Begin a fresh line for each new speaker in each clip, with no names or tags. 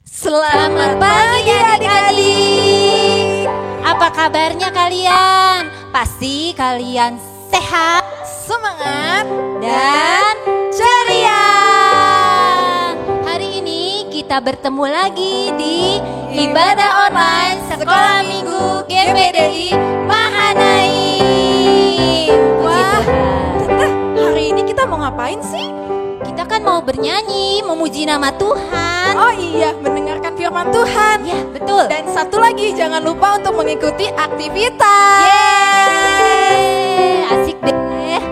Selamat pagi adik-adik.
Apa kabarnya kalian? Pasti kalian sehat,
Semangat
dan ceria. Hari ini kita bertemu lagi di ibadah online Sekolah Minggu GPDI Mahanaim.
Wah, hari ini kita mau ngapain sih?
Kita kan mau bernyanyi, memuji nama Tuhan.
Oh iya, mendengarkan firman Tuhan.
Ya, betul.
Dan satu lagi, jangan lupa untuk mengikuti aktivitas.
Yeay, asik deh. Ya,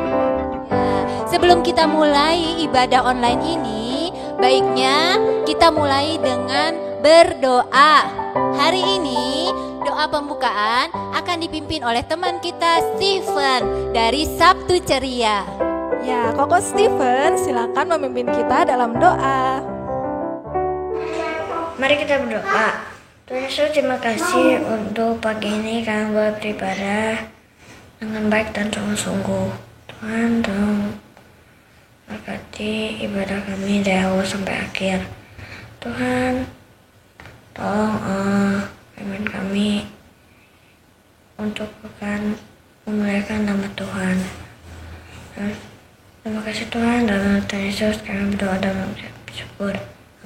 sebelum kita mulai ibadah online ini, baiknya kita mulai dengan berdoa. Hari ini doa pembukaan akan dipimpin oleh teman kita Steven dari Sabtu Ceria.
Ya, Koko Steven silakan memimpin kita dalam doa.
Mari kita berdoa. Tuhan Yesus, terima kasih untuk pagi ini kami boleh beribadah dengan baik dan sungguh-sungguh. Tuhan, tolong berkati ibadah kami dari awal sampai akhir. Tuhan, tolong pimpin kami untuk bukan memuliakan nama Tuhan. Terima kasih Tuhan, dalam nama Tuhan Yesus kami berdoa dan bersyukur.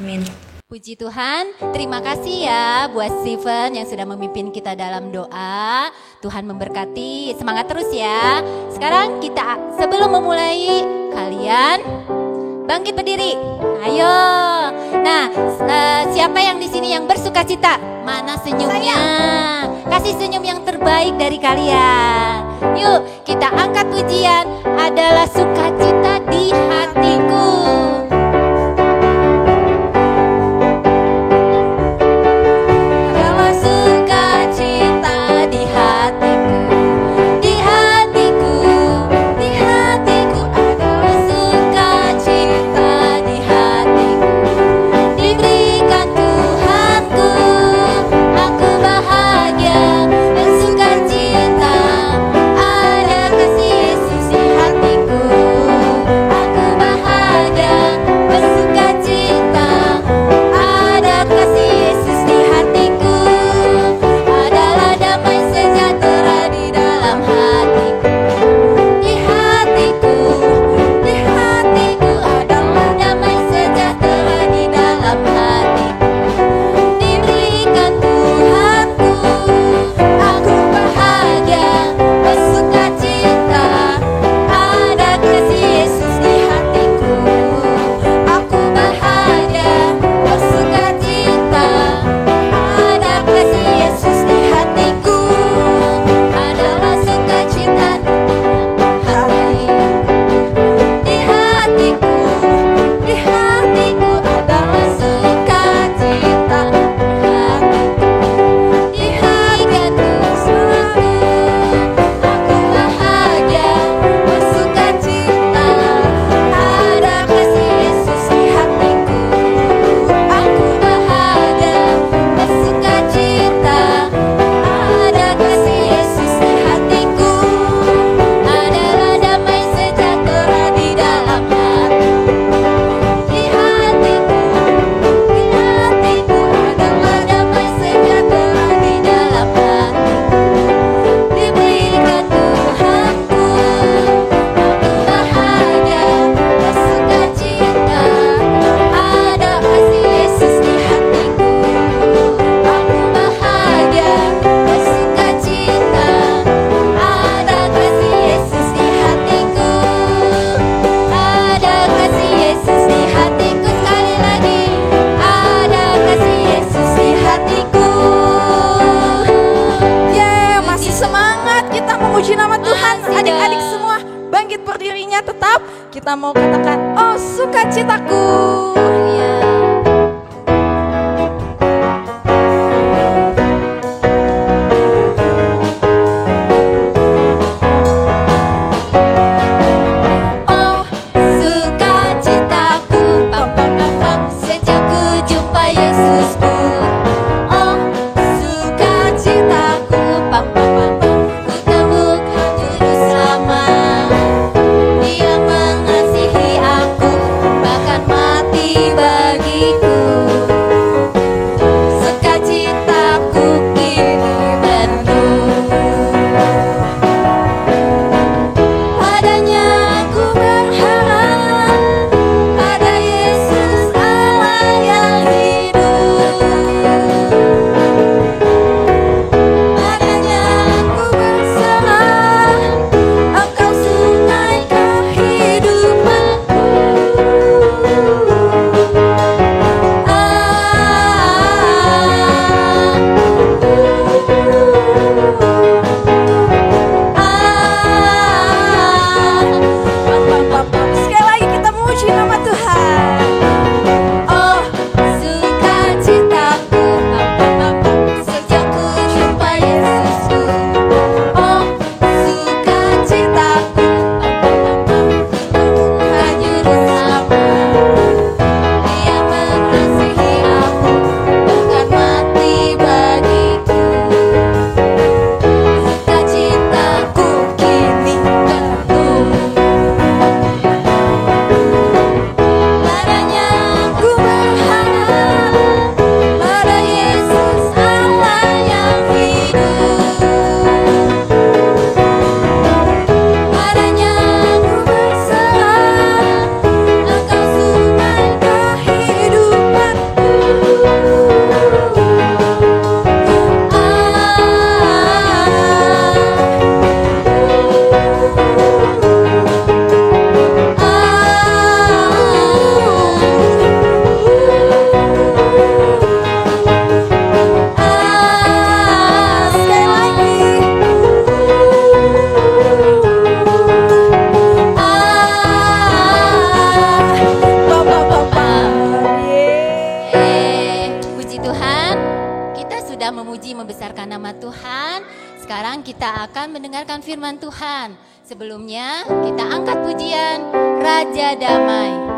Amin.
Puji Tuhan, terima kasih ya buat Steven yang sudah memimpin kita dalam doa. Tuhan memberkati, semangat terus ya. Sekarang kita sebelum memulai, kalian bangkit berdiri. Ayo. Nah, siapa yang di sini yang bersuka cita? Mana senyumnya? Kasih senyum yang terbaik dari kalian. Yuk, kita angkat pujian adalah sukacita di hatiku.
Kita mau katakan, oh sukacitaku.
sudah memuji membesarkan nama Tuhan, sekarang kita akan mendengarkan firman Tuhan. Sebelumnya kita angkat pujian Raja Damai.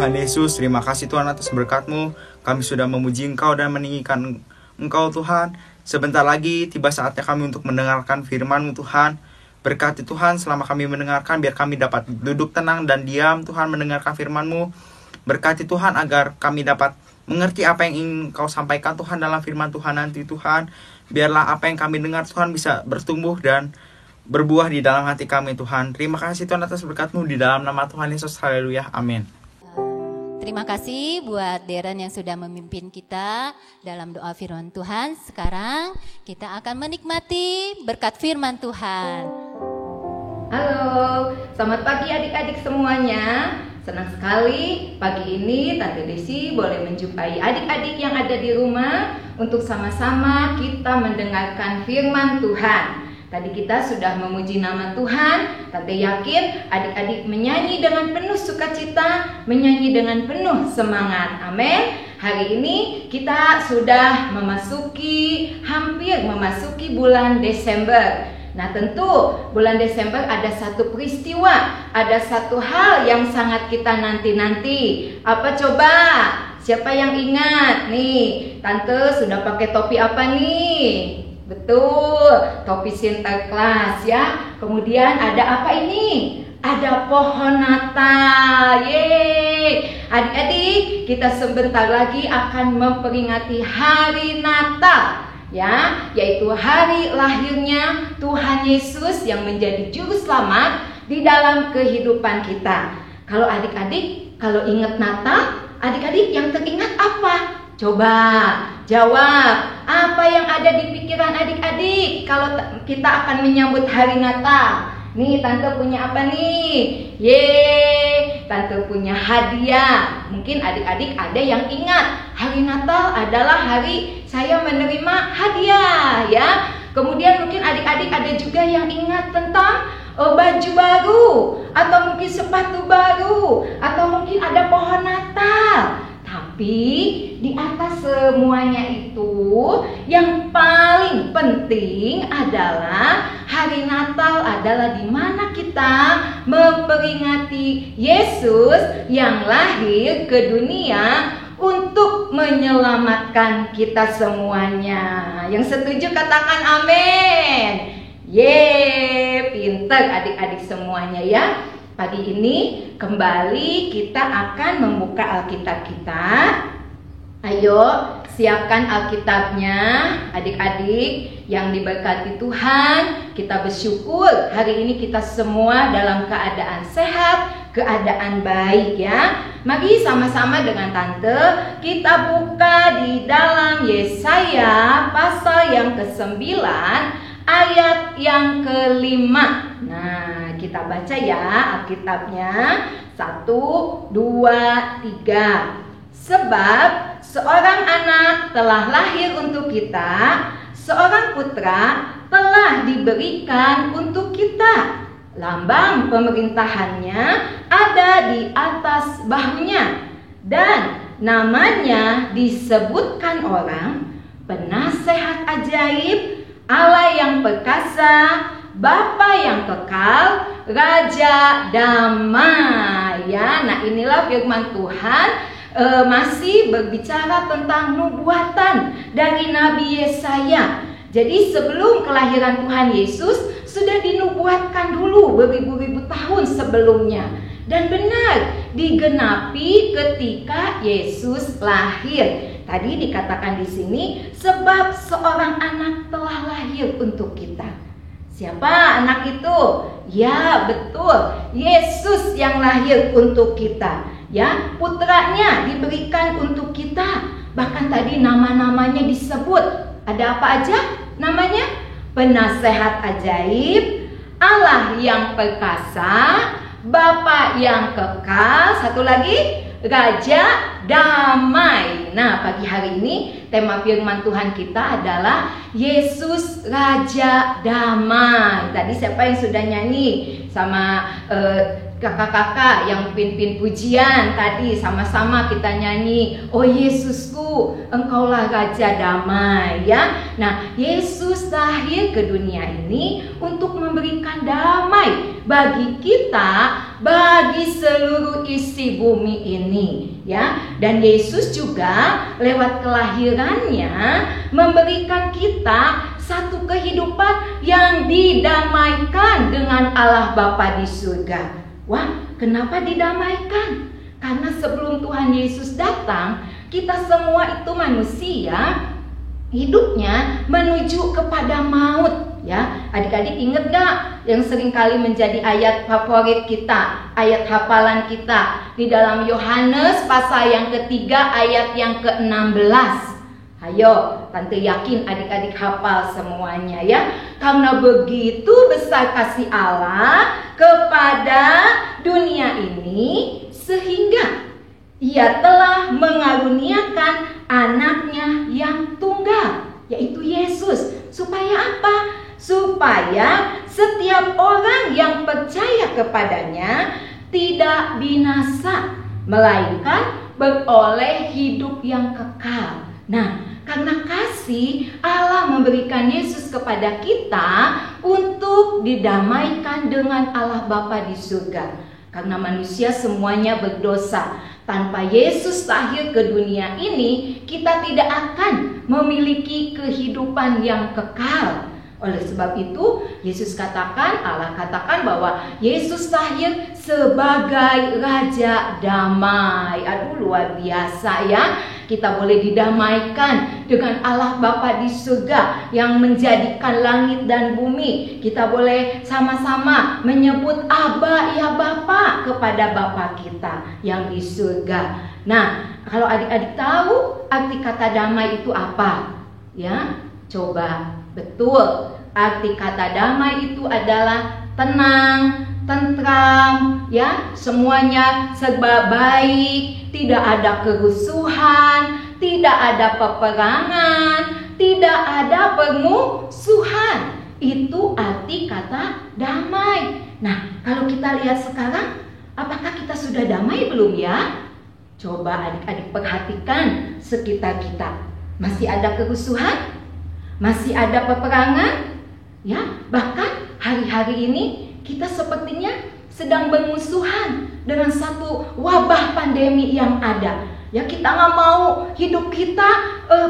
Tuhan Yesus, terima kasih Tuhan atas berkat-Mu. Kami sudah memuji Engkau dan meninggikan Engkau Tuhan. Sebentar lagi tiba saatnya kami untuk mendengarkan firman-Mu Tuhan. Berkati Tuhan selama kami mendengarkan, biar kami dapat duduk tenang dan diam Tuhan mendengarkan firman-Mu. Berkati Tuhan agar kami dapat mengerti apa yang ingin Kau sampaikan Tuhan dalam firman Tuhan nanti Tuhan. Biarlah apa yang kami dengar Tuhan bisa bertumbuh dan berbuah di dalam hati kami Tuhan. Terima kasih Tuhan atas berkat-Mu di dalam nama Tuhan Yesus. Haleluya. Amin.
Terima kasih buat Darren yang sudah memimpin kita dalam doa firman Tuhan. Sekarang kita akan menikmati berkat firman Tuhan.
Halo, Selamat pagi adik-adik semuanya. Senang sekali pagi ini Tante Desi boleh menjumpai adik-adik yang ada di rumah untuk sama-sama kita mendengarkan firman Tuhan. Tadi kita sudah memuji nama Tuhan. Tante yakin adik-adik menyanyi dengan penuh sukacita, menyanyi dengan penuh semangat. Amin. Hari ini kita sudah hampir memasuki bulan Desember. Nah, tentu bulan Desember ada satu peristiwa, ada satu hal yang sangat kita nanti-nanti. Apa coba? Siapa yang ingat? Nih, Tante sudah pakai topi apa nih? Betul, topi Sinterklas ya. Kemudian ada apa ini? Ada pohon Natal. Yeay. Adik-adik, kita sebentar lagi akan memperingati hari Natal. Ya, yaitu hari lahirnya Tuhan Yesus yang menjadi juru selamat di dalam kehidupan kita. Kalau adik-adik, kalau ingat Natal, adik-adik yang teringat apa? Coba jawab, apa yang ada di pikiran adik-adik kalau kita akan menyambut hari Natal? Nih, Tante punya apa nih? Yeay, Tante punya hadiah. Mungkin adik-adik ada yang ingat, hari Natal adalah hari saya menerima hadiah ya. Kemudian mungkin adik-adik ada juga yang ingat tentang baju baru, atau mungkin sepatu baru, atau mungkin ada pohon Natal. Tapi di atas semuanya itu yang paling penting adalah hari Natal adalah di mana kita memperingati Yesus yang lahir ke dunia untuk menyelamatkan kita semuanya. Yang setuju katakan amin. Yeay, pintar adik-adik semuanya ya. Pagi ini kembali kita akan membuka Alkitab kita. Ayo siapkan Alkitabnya adik-adik yang diberkati Tuhan. Kita bersyukur hari ini kita semua dalam keadaan sehat, keadaan baik ya. Mari sama-sama dengan Tante kita buka di dalam Yesaya pasal yang ke-9 ayat yang ke-5. Nah, kita baca ya Alkitabnya. 1, 2, 3. Sebab seorang anak telah lahir untuk kita, seorang putra telah diberikan untuk kita. Lambang pemerintahannya ada di atas bahunya, dan namanya disebutkan orang Penasehat Ajaib, Allah yang perkasa, Bapa yang kekal, Raja Damai. Ya, nah inilah firman Tuhan masih berbicara tentang nubuatan dari Nabi Yesaya. Jadi sebelum kelahiran Tuhan Yesus sudah dinubuatkan dulu beribu-ribu tahun sebelumnya. Dan benar digenapi ketika Yesus lahir. Tadi dikatakan di sini sebab seorang anak telah lahir untuk kita. Siapa anak itu? Ya, betul. Yesus yang lahir untuk kita. Ya, putranya diberikan untuk kita. Bahkan tadi nama-namanya disebut. Ada apa aja namanya? Penasehat Ajaib, Allah yang perkasa, Bapa yang kekal, satu lagi Raja Damai. Nah, pagi hari ini tema firman Tuhan kita adalah Yesus Raja Damai. Tadi siapa yang sudah nyanyi sama kakak-kakak yang pimpin pujian tadi, sama-sama kita nyanyi, oh Yesusku, engkaulah Raja Damai ya. Nah, Yesus lahir ke dunia ini untuk memberikan damai bagi kita, bagi seluruh isi bumi ini ya. Dan Yesus juga lewat kelahirannya memberikan kita satu kehidupan yang didamaikan dengan Allah Bapa di surga. Wah, kenapa didamaikan? Karena sebelum Tuhan Yesus datang, kita semua itu manusia hidupnya menuju kepada maut ya. Adik-adik ingat gak yang seringkali menjadi ayat favorit kita, ayat hafalan kita di dalam Yohanes pasal yang ketiga ayat yang ke-16. Ayo, Tante yakin adik-adik hafal semuanya ya. Karena begitu besar kasih Allah kepada dunia ini, sehingga Ia telah mengaruniakan anaknya yang tunggal, yaitu Yesus. Supaya apa? Supaya setiap orang yang percaya kepadanya tidak binasa, melainkan beroleh hidup yang kekal. Nah, karena kasih, Allah memberikan Yesus kepada kita untuk didamaikan dengan Allah Bapa di surga. Karena manusia semuanya berdosa. Tanpa Yesus lahir ke dunia ini, kita tidak akan memiliki kehidupan yang kekal. Oleh sebab itu, Allah katakan bahwa Yesus lahir sebagai Raja Damai. Aduh, luar biasa ya. Kita boleh didamaikan dengan Allah Bapa di surga yang menjadikan langit dan bumi. Kita boleh sama-sama menyebut Aba ya Bapa kepada Bapa kita yang di surga. Nah, kalau adik-adik tahu arti kata damai itu apa? Ya, coba. Betul, arti kata damai itu adalah tenang, tentram, ya, semuanya serba baik, tidak ada kerusuhan, tidak ada peperangan, tidak ada permusuhan. Itu arti kata damai. Nah, kalau kita lihat sekarang, apakah kita sudah damai belum ya? Coba adik-adik perhatikan sekitar kita. Masih ada kerusuhan? Masih ada peperangan? Ya, bahkan hari-hari ini kita sepertinya sedang bermusuhan dengan satu wabah pandemi yang ada. Ya, kita nggak mau hidup kita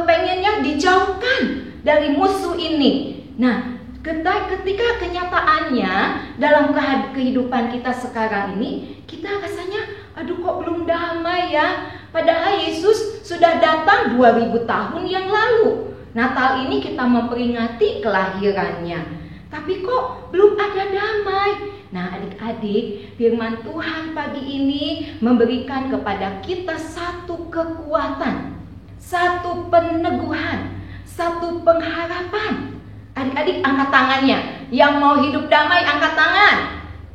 pengennya dijauhkan dari musuh ini. Nah, ketika kenyataannya dalam kehidupan kita sekarang ini, kita rasanya aduh kok belum damai ya. Padahal Yesus sudah datang 2000 tahun yang lalu. Natal ini kita memperingati kelahirannya, tapi kok belum ada damai. Nah, adik-adik, firman Tuhan pagi ini memberikan kepada kita satu kekuatan, satu peneguhan, satu pengharapan. Adik-adik angkat tangannya. Yang mau hidup damai angkat tangan.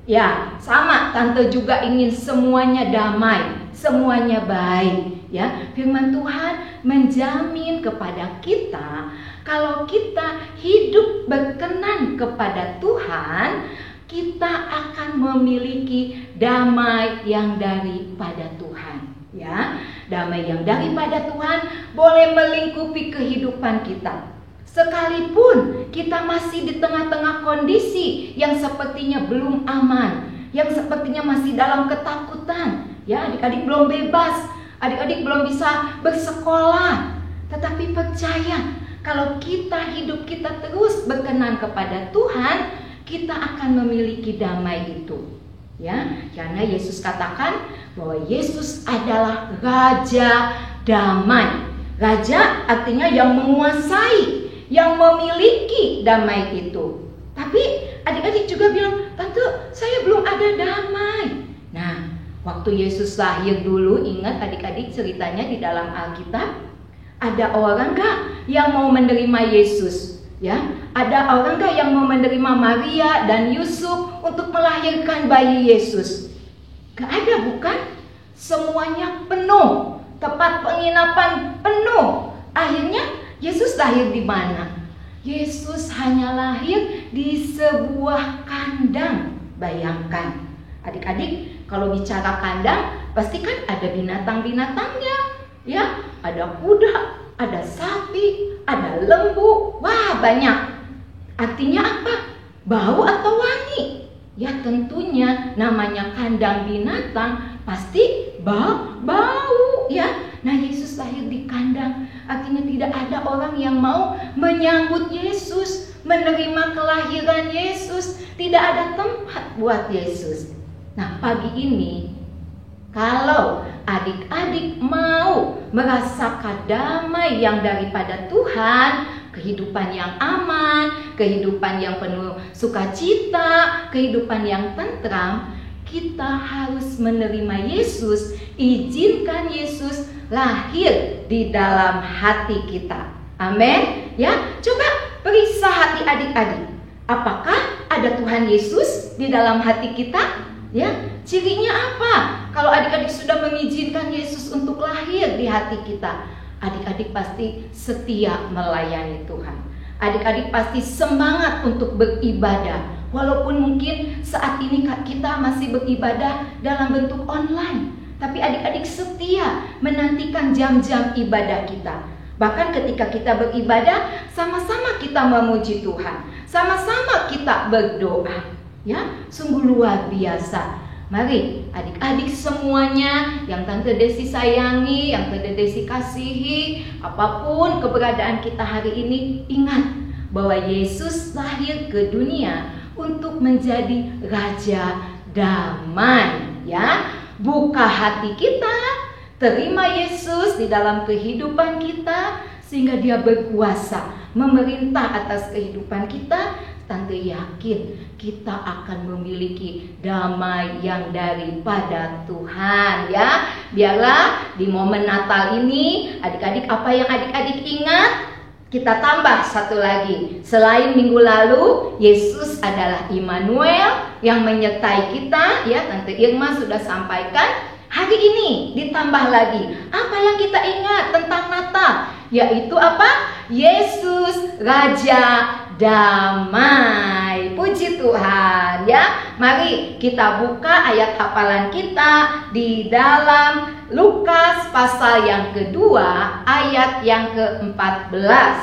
Ya, sama, tante juga ingin semuanya damai, semuanya baik. Ya, firman Tuhan menjamin kepada kita kalau kita hidup berkenan kepada Tuhan, kita akan memiliki damai yang daripada Tuhan. Ya, damai yang daripada Tuhan boleh melingkupi kehidupan kita. Sekalipun kita masih di tengah-tengah kondisi yang sepertinya belum aman, yang sepertinya masih dalam ketakutan. Ya, adik-adik belum bebas. Adik-adik belum bisa bersekolah, tetapi percaya kalau hidup kita terus berkenan kepada Tuhan, kita akan memiliki damai itu. Ya, karena Yesus katakan bahwa Yesus adalah Raja Damai. Raja artinya yang menguasai, yang memiliki damai itu. Tapi adik-adik juga bilang, "Tante, saya belum ada damai." Nah, waktu Yesus lahir dulu, ingat adik-adik ceritanya di dalam Alkitab, ada orang gak yang mau menerima Yesus? Ya, ada orang gak yang mau menerima Maria dan Yusuf untuk melahirkan bayi Yesus? Gak ada, bukan? Semuanya penuh, tempat penginapan penuh. Akhirnya Yesus lahir di mana? Yesus hanya lahir di sebuah kandang. Bayangkan, adik-adik, kalau bicara kandang, pasti kan ada binatang-binatangnya, ya, ada kuda, ada sapi, ada lembu, wah banyak. Artinya apa? Bau atau wangi? Ya tentunya namanya kandang binatang pasti bau, ya. Nah, Yesus lahir di kandang, artinya tidak ada orang yang mau menyambut Yesus, menerima kelahiran Yesus, tidak ada tempat buat Yesus. Nah, pagi ini kalau adik-adik mau merasakan damai yang daripada Tuhan, kehidupan yang aman, kehidupan yang penuh sukacita, kehidupan yang tentram, kita harus menerima Yesus, izinkan Yesus lahir di dalam hati kita. Amin. Ya, coba periksa hati adik-adik. Apakah ada Tuhan Yesus di dalam hati kita? Ya, cirinya apa? Kalau adik-adik sudah mengizinkan Yesus untuk lahir di hati kita, adik-adik pasti setia melayani Tuhan. Adik-adik pasti semangat untuk beribadah. Walaupun mungkin saat ini kita masih beribadah dalam bentuk online, tapi adik-adik setia menantikan jam-jam ibadah kita. Bahkan ketika kita beribadah, sama-sama kita memuji Tuhan, sama-sama kita berdoa. Ya, sungguh luar biasa. Mari adik-adik semuanya yang Tante Desi sayangi, yang Tante Desi kasihi, apapun keberadaan kita hari ini, ingat bahwa Yesus lahir ke dunia untuk menjadi Raja Damai. Ya, buka hati kita, terima Yesus di dalam kehidupan kita, sehingga Dia berkuasa memerintah atas kehidupan kita. Tante yakin kita akan memiliki damai yang daripada Tuhan, ya. Biarlah di momen Natal ini, adik-adik, apa yang adik-adik ingat, kita tambah satu lagi. Selain minggu lalu, Yesus adalah Immanuel yang menyertai kita, ya. Tante Irma sudah sampaikan. Hari ini ditambah lagi, apa yang kita ingat tentang Natal? Yaitu apa? Yesus Raja Damai. Puji Tuhan, ya. Mari kita buka ayat hafalan kita di dalam Lukas pasal yang kedua, ayat yang ke-14.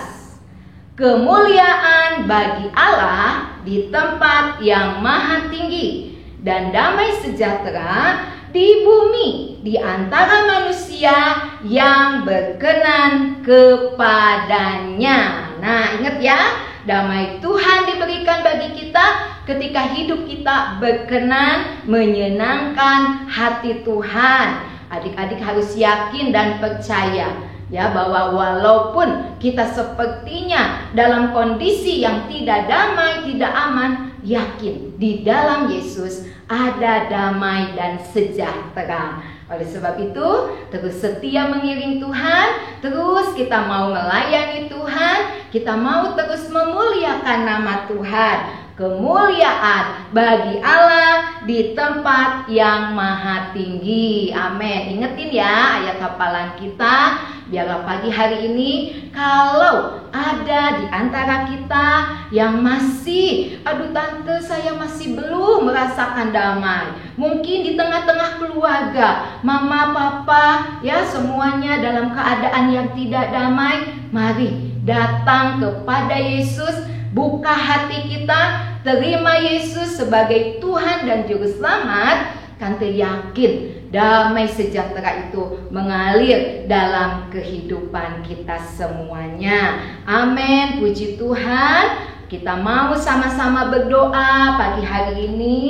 Kemuliaan bagi Allah di tempat yang maha tinggi, dan damai sejahtera di bumi di antara manusia yang berkenan kepadanya. Nah, ingat ya, damai Tuhan diberikan bagi kita ketika hidup kita berkenan, menyenangkan hati Tuhan. Adik-adik harus yakin dan percaya, ya, bahwa walaupun kita sepertinya dalam kondisi yang tidak damai, tidak aman, yakin di dalam Yesus ada damai dan sejahtera. Oleh sebab itu, terus setia mengiring Tuhan, terus kita mau melayani Tuhan, kita mau terus memuliakan nama Tuhan. Kemuliaan bagi Allah di tempat yang maha tinggi. Amin. Ingetin ya ayat hafalan kita. Biarlah pagi hari ini, kalau ada di antara kita yang masih, aduh tante, saya masih belum merasakan damai. Mungkin di tengah-tengah keluarga, mama, papa, ya, semuanya dalam keadaan yang tidak damai. Mari datang kepada Yesus, buka hati kita, terima Yesus sebagai Tuhan dan Juru Selamat. Tante yakin damai sejahtera itu mengalir dalam kehidupan kita semuanya. Amin. Puji Tuhan. Kita mau sama-sama berdoa pagi hari ini.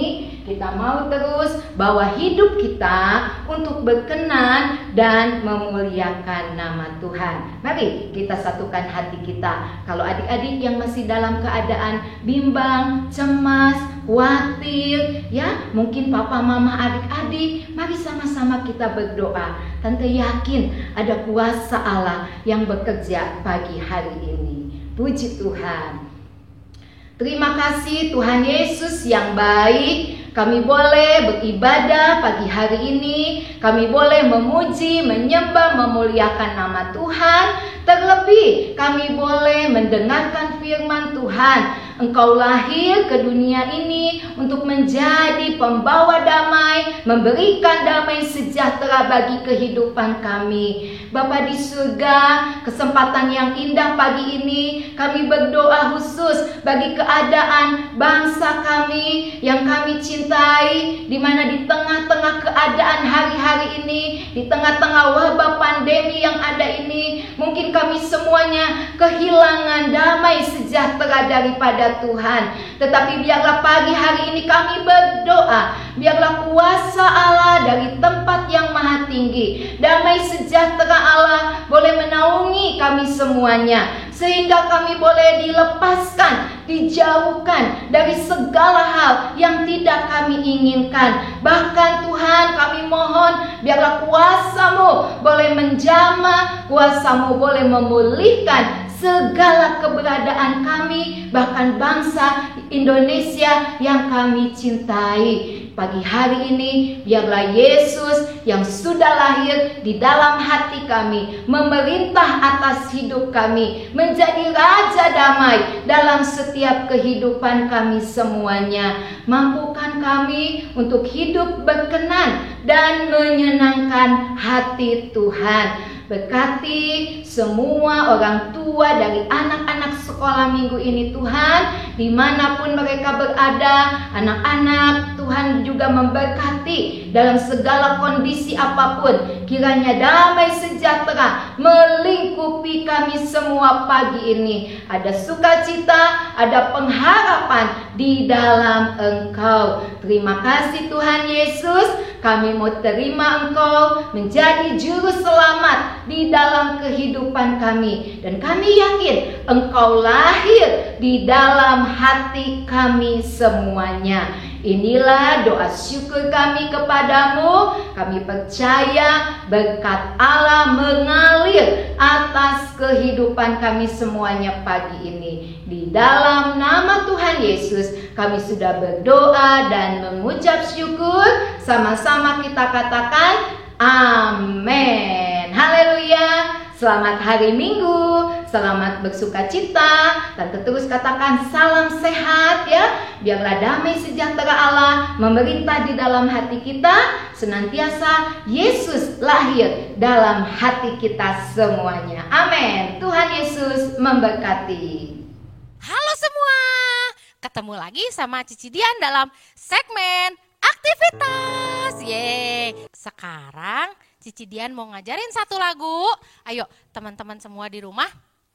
Kita mau terus bawa hidup kita untuk berkenan dan memuliakan nama Tuhan. Mari kita satukan hati kita. Kalau adik-adik yang masih dalam keadaan bimbang, cemas, khawatir, ya, mungkin papa, mama, adik-adik, mari sama-sama kita berdoa. Tante yakin ada kuasa Allah yang bekerja pagi hari ini. Puji Tuhan. Terima kasih Tuhan Yesus yang baik. Kami boleh beribadah pagi hari ini. Kami boleh memuji, menyembah, memuliakan nama Tuhan. Terlebih kami boleh mendengarkan firman Tuhan. Engkau lahir ke dunia ini untuk menjadi pembawa damai, memberikan damai sejahtera bagi kehidupan kami. Bapa di surga, kesempatan yang indah pagi ini kami berdoa khusus bagi keadaan bangsa kami yang kami cintai, di mana di tengah-tengah keadaan hari-hari ini, di tengah-tengah wabah pandemi yang ada ini, mungkin kami semuanya kehilangan damai sejahtera daripada Tuhan. Tetapi biarlah pagi hari ini kami berdoa, biarlah kuasa Allah dari tempat yang maha tinggi, damai sejahtera Allah boleh menaungi kami semuanya, sehingga kami boleh dilepaskan, dijauhkan dari segala hal yang tidak kami inginkan. Bahkan Tuhan, kami mohon biarlah kuasa-Mu boleh menjamah, kuasa-Mu boleh memulihkan segala keberadaan kami, bahkan bangsa Indonesia yang kami cintai. Pagi hari ini, biarlah Yesus yang sudah lahir di dalam hati kami, memerintah atas hidup kami, menjadi Raja Damai dalam setiap kehidupan kami semuanya. Mampukan kami untuk hidup berkenan dan menyenangkan hati Tuhan. Berkati semua orang tua dari anak-anak sekolah minggu ini Tuhan, dimanapun mereka berada, anak-anak Tuhan juga memberkati dalam segala kondisi apapun. Kiranya damai sejahtera melingkupi kami semua pagi ini. Ada sukacita, ada pengharapan di dalam Engkau. Terima kasih Tuhan Yesus, kami mau terima Engkau menjadi juru selamat di dalam kehidupan kami. Dan kami yakin Engkau lahir di dalam hati kami semuanya. Inilah doa syukur kami kepadamu. Kami percaya berkat Allah mengalir atas kehidupan kami semuanya pagi ini. Di dalam nama Tuhan Yesus kami sudah berdoa dan mengucap syukur. Sama-sama kita katakan amin. Haleluya. Selamat hari Minggu, selamat bersuka cita. Tante terus katakan salam sehat ya. Biarlah damai sejahtera Allah memerintah di dalam hati kita. Senantiasa Yesus lahir dalam hati kita semuanya. Amin. Tuhan Yesus memberkati.
Halo semua, ketemu lagi sama Cici Dian dalam segmen aktivitas. Yeay. Sekarang Cici Dian mau ngajarin satu lagu. Ayo teman-teman semua di rumah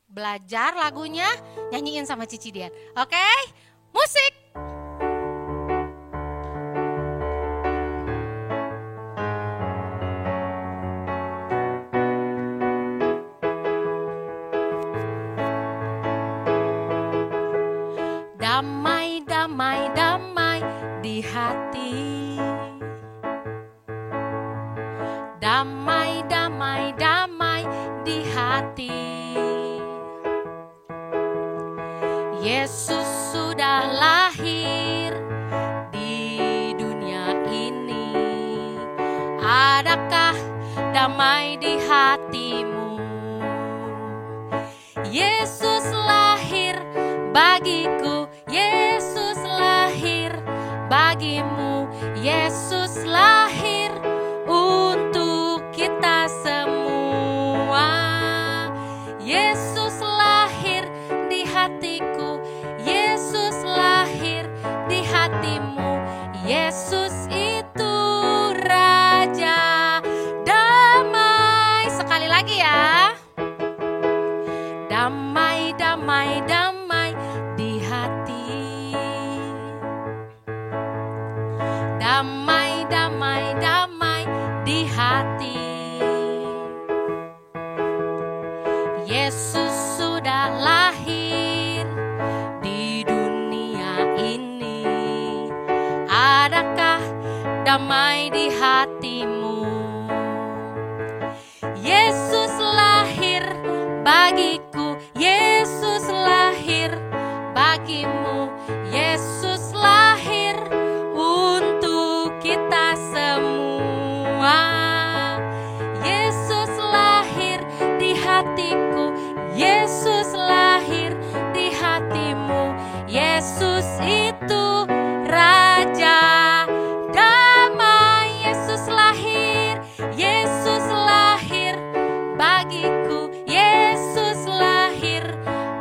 belajar lagunya, nyanyiin sama Cici Dian. Oke? Musik. Damai, damai, damai di hati. Damai, damai, damai di hati. Yesus sudah lahir di dunia ini. Adakah damai di hatimu? Yesus lahir bagiku, Yesus lahir bagimu, Yesus lahir untuk kita semua. Yesus lahir di hatiku, Yesus lahir di hatimu. Yesus itu Raja Damai. Sekali lagi ya. Damai, damai, damai di hati. Damai, damai, damai di hati. Yesus sudah lahir di dunia ini. Adakah damai di hatimu? Yesus lahir bagiku, Yesus lahir bagimu, Yesus lahir untuk kita semua. Yesus lahir di hatiku, Yesus lahir di hatimu. Yesus itu Raja Damai. Yesus lahir, Yesus lahir bagiku, Yesus lahir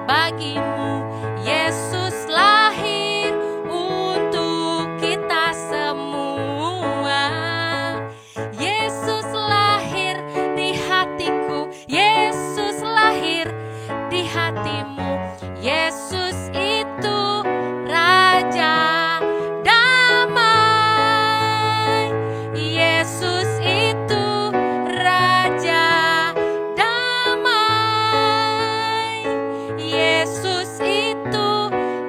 bagimu, Yesus lahir untuk kita semua. Yesus lahir di hatiku, Yesus lahir di hatimu. Yesus itu Raja Damai. Yesus itu Raja Damai. Yesus itu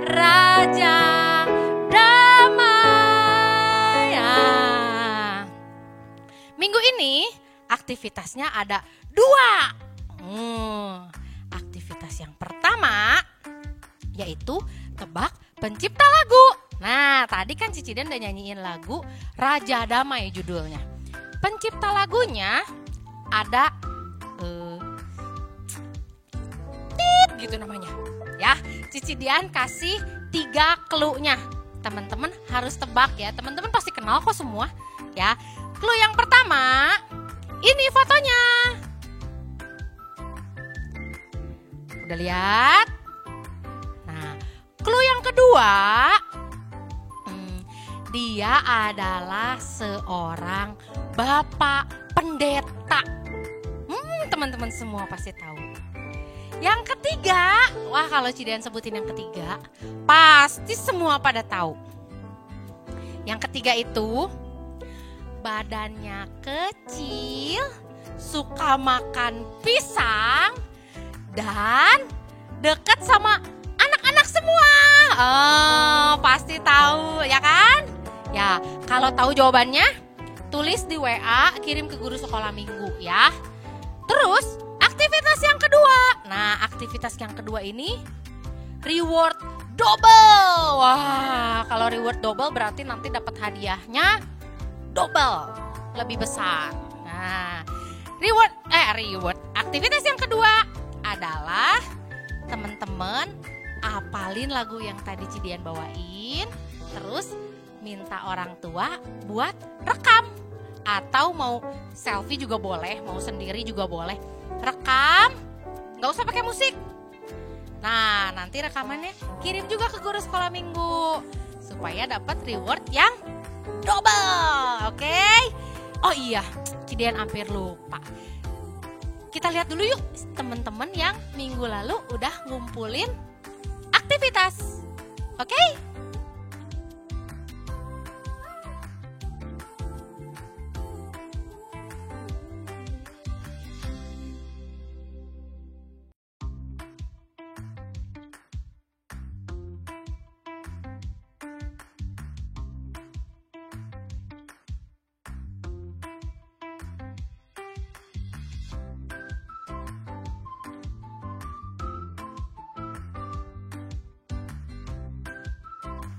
Raja Damai. Minggu ini aktivitasnya ada 2. Aktivitas aktivitas yang pertama yaitu tebak pencipta lagu. Nah, tadi kan Cici Dian udah nyanyiin lagu Raja Damai judulnya. Pencipta lagunya ada Tit gitu namanya. Ya, Cici Dian kasih 3 clue-nya. Teman-teman harus tebak ya. Teman-teman pasti kenal kok semua, ya. Clue yang pertama, ini fotonya. Udah lihat? Nah, clue yang kedua, dia adalah seorang bapak pendeta. Teman-teman semua pasti tahu. Yang ketiga, wah kalau Cidian sebutin yang ketiga, pasti semua pada tahu. Yang ketiga itu, badannya kecil, suka makan pisang, dan dekat sama anak-anak semua. Pasti tahu ya kan? Ya, kalau tahu jawabannya, tulis di WA, kirim ke guru sekolah minggu ya. Terus, aktivitas yang kedua. Nah, aktivitas yang kedua ini reward double. Wah, kalau reward double berarti nanti dapat hadiahnya double, lebih besar. Nah, reward. Aktivitas yang kedua adalah teman-teman apalin lagu yang tadi Cidian bawain, terus minta orang tua buat rekam. Atau mau selfie juga boleh, mau sendiri juga boleh. Rekam, gak usah pakai musik. Nah, nanti rekamannya kirim juga ke guru sekolah minggu supaya dapat reward yang double, oke? Oh iya, Cidian hampir lupa. Kita lihat dulu yuk teman-teman yang minggu lalu udah ngumpulin aktivitas, oke?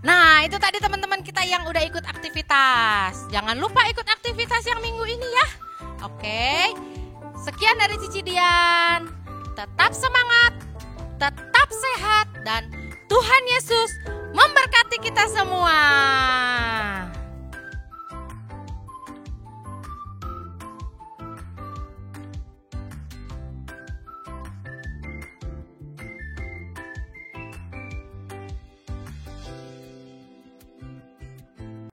Nah, itu tadi teman-teman kita yang udah ikut aktivitas. Jangan lupa ikut aktivitas yang minggu ini ya. Oke. Sekian dari Cici Dian. Tetap semangat, tetap sehat, dan Tuhan Yesus memberkati kita semua.